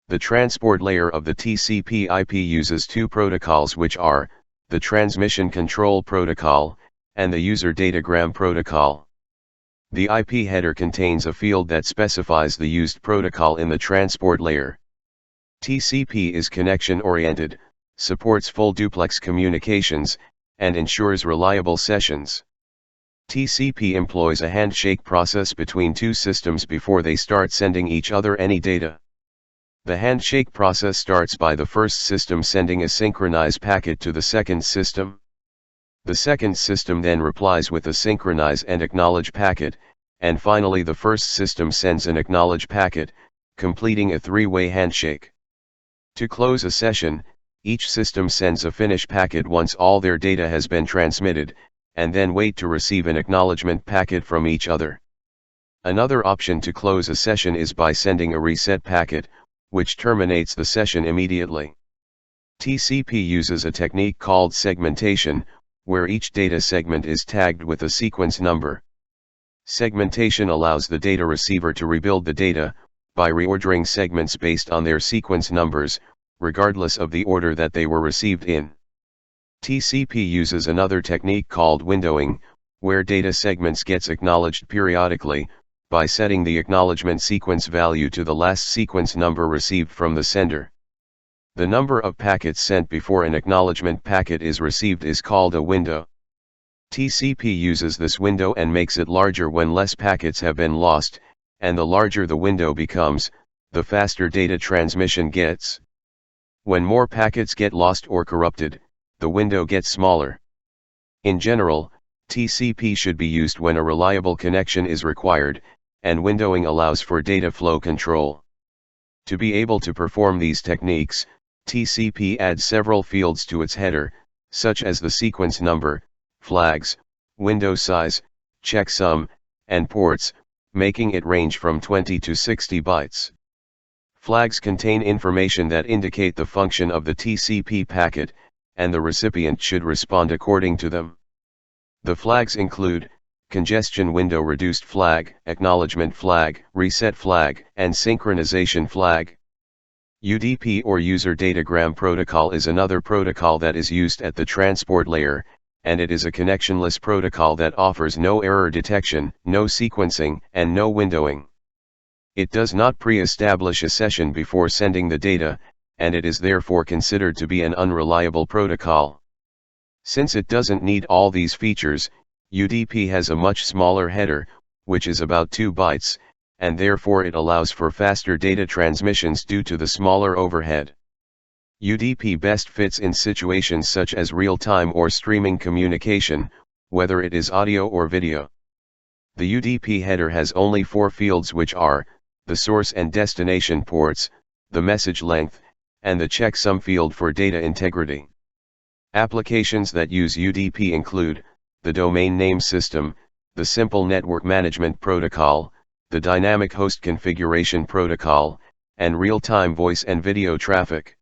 The transport layer of the TCP IP uses two protocols, which are the Transmission Control Protocol and the User Datagram Protocol. The IP header contains a field that specifies the used protocol in the transport layer. TCP is connection-oriented, supports full duplex communications, and ensures reliable sessions. TCP employs a handshake process between two systems before they start sending each other any data. The handshake process starts by the first system sending a synchronize packet to the second system. The second system then replies with a synchronize and acknowledge packet, and finally the first system sends an acknowledge packet, completing a three-way handshake. To close a session, each system sends a finish packet once all their data has been transmitted, and then wait to receive an acknowledgement packet from each other. Another option to close a session is by sending a reset packet, which terminates the session immediately. TCP uses a technique called segmentation, where each data segment is tagged with a sequence number. Segmentation allows the data receiver to rebuild the data, by reordering segments based on their sequence numbers, regardless of the order that they were received in. TCP uses another technique called windowing, where data segments gets acknowledged periodically, by setting the acknowledgement sequence value to the last sequence number received from the sender. The number of packets sent before an acknowledgement packet is received is called a window. TCP uses this window and makes it larger when less packets have been lost, and the larger the window becomes, the faster data transmission gets. When more packets get lost or corrupted, the window gets smaller. In general, TCP should be used when a reliable connection is required, and windowing allows for data flow control. To be able to perform these techniques, TCP adds several fields to its header, such as the sequence number, flags, window size, checksum, and ports, making it range from 20 to 60 bytes. Flags contain information that indicate the function of the TCP packet, and the recipient should respond according to them. The flags include congestion window reduced flag, acknowledgement flag, reset flag, and synchronization flag. UDP or User Datagram Protocol is another protocol that is used at the transport layer, and it is a connectionless protocol that offers no error detection, no sequencing, and no windowing. It does not pre-establish a session before sending the data, and it is therefore considered to be an unreliable protocol. Since it doesn't need all these features, UDP has a much smaller header, which is about 2 bytes, and therefore it allows for faster data transmissions due to the smaller overhead. UDP best fits in situations such as real-time or streaming communication, whether it is audio or video. The UDP header has only 4 fields, which are the source and destination ports, the message length, and the checksum field for data integrity. Applications that use UDP include the domain name system, the Simple Network Management Protocol, the Dynamic Host Configuration Protocol, and real-time voice and video traffic.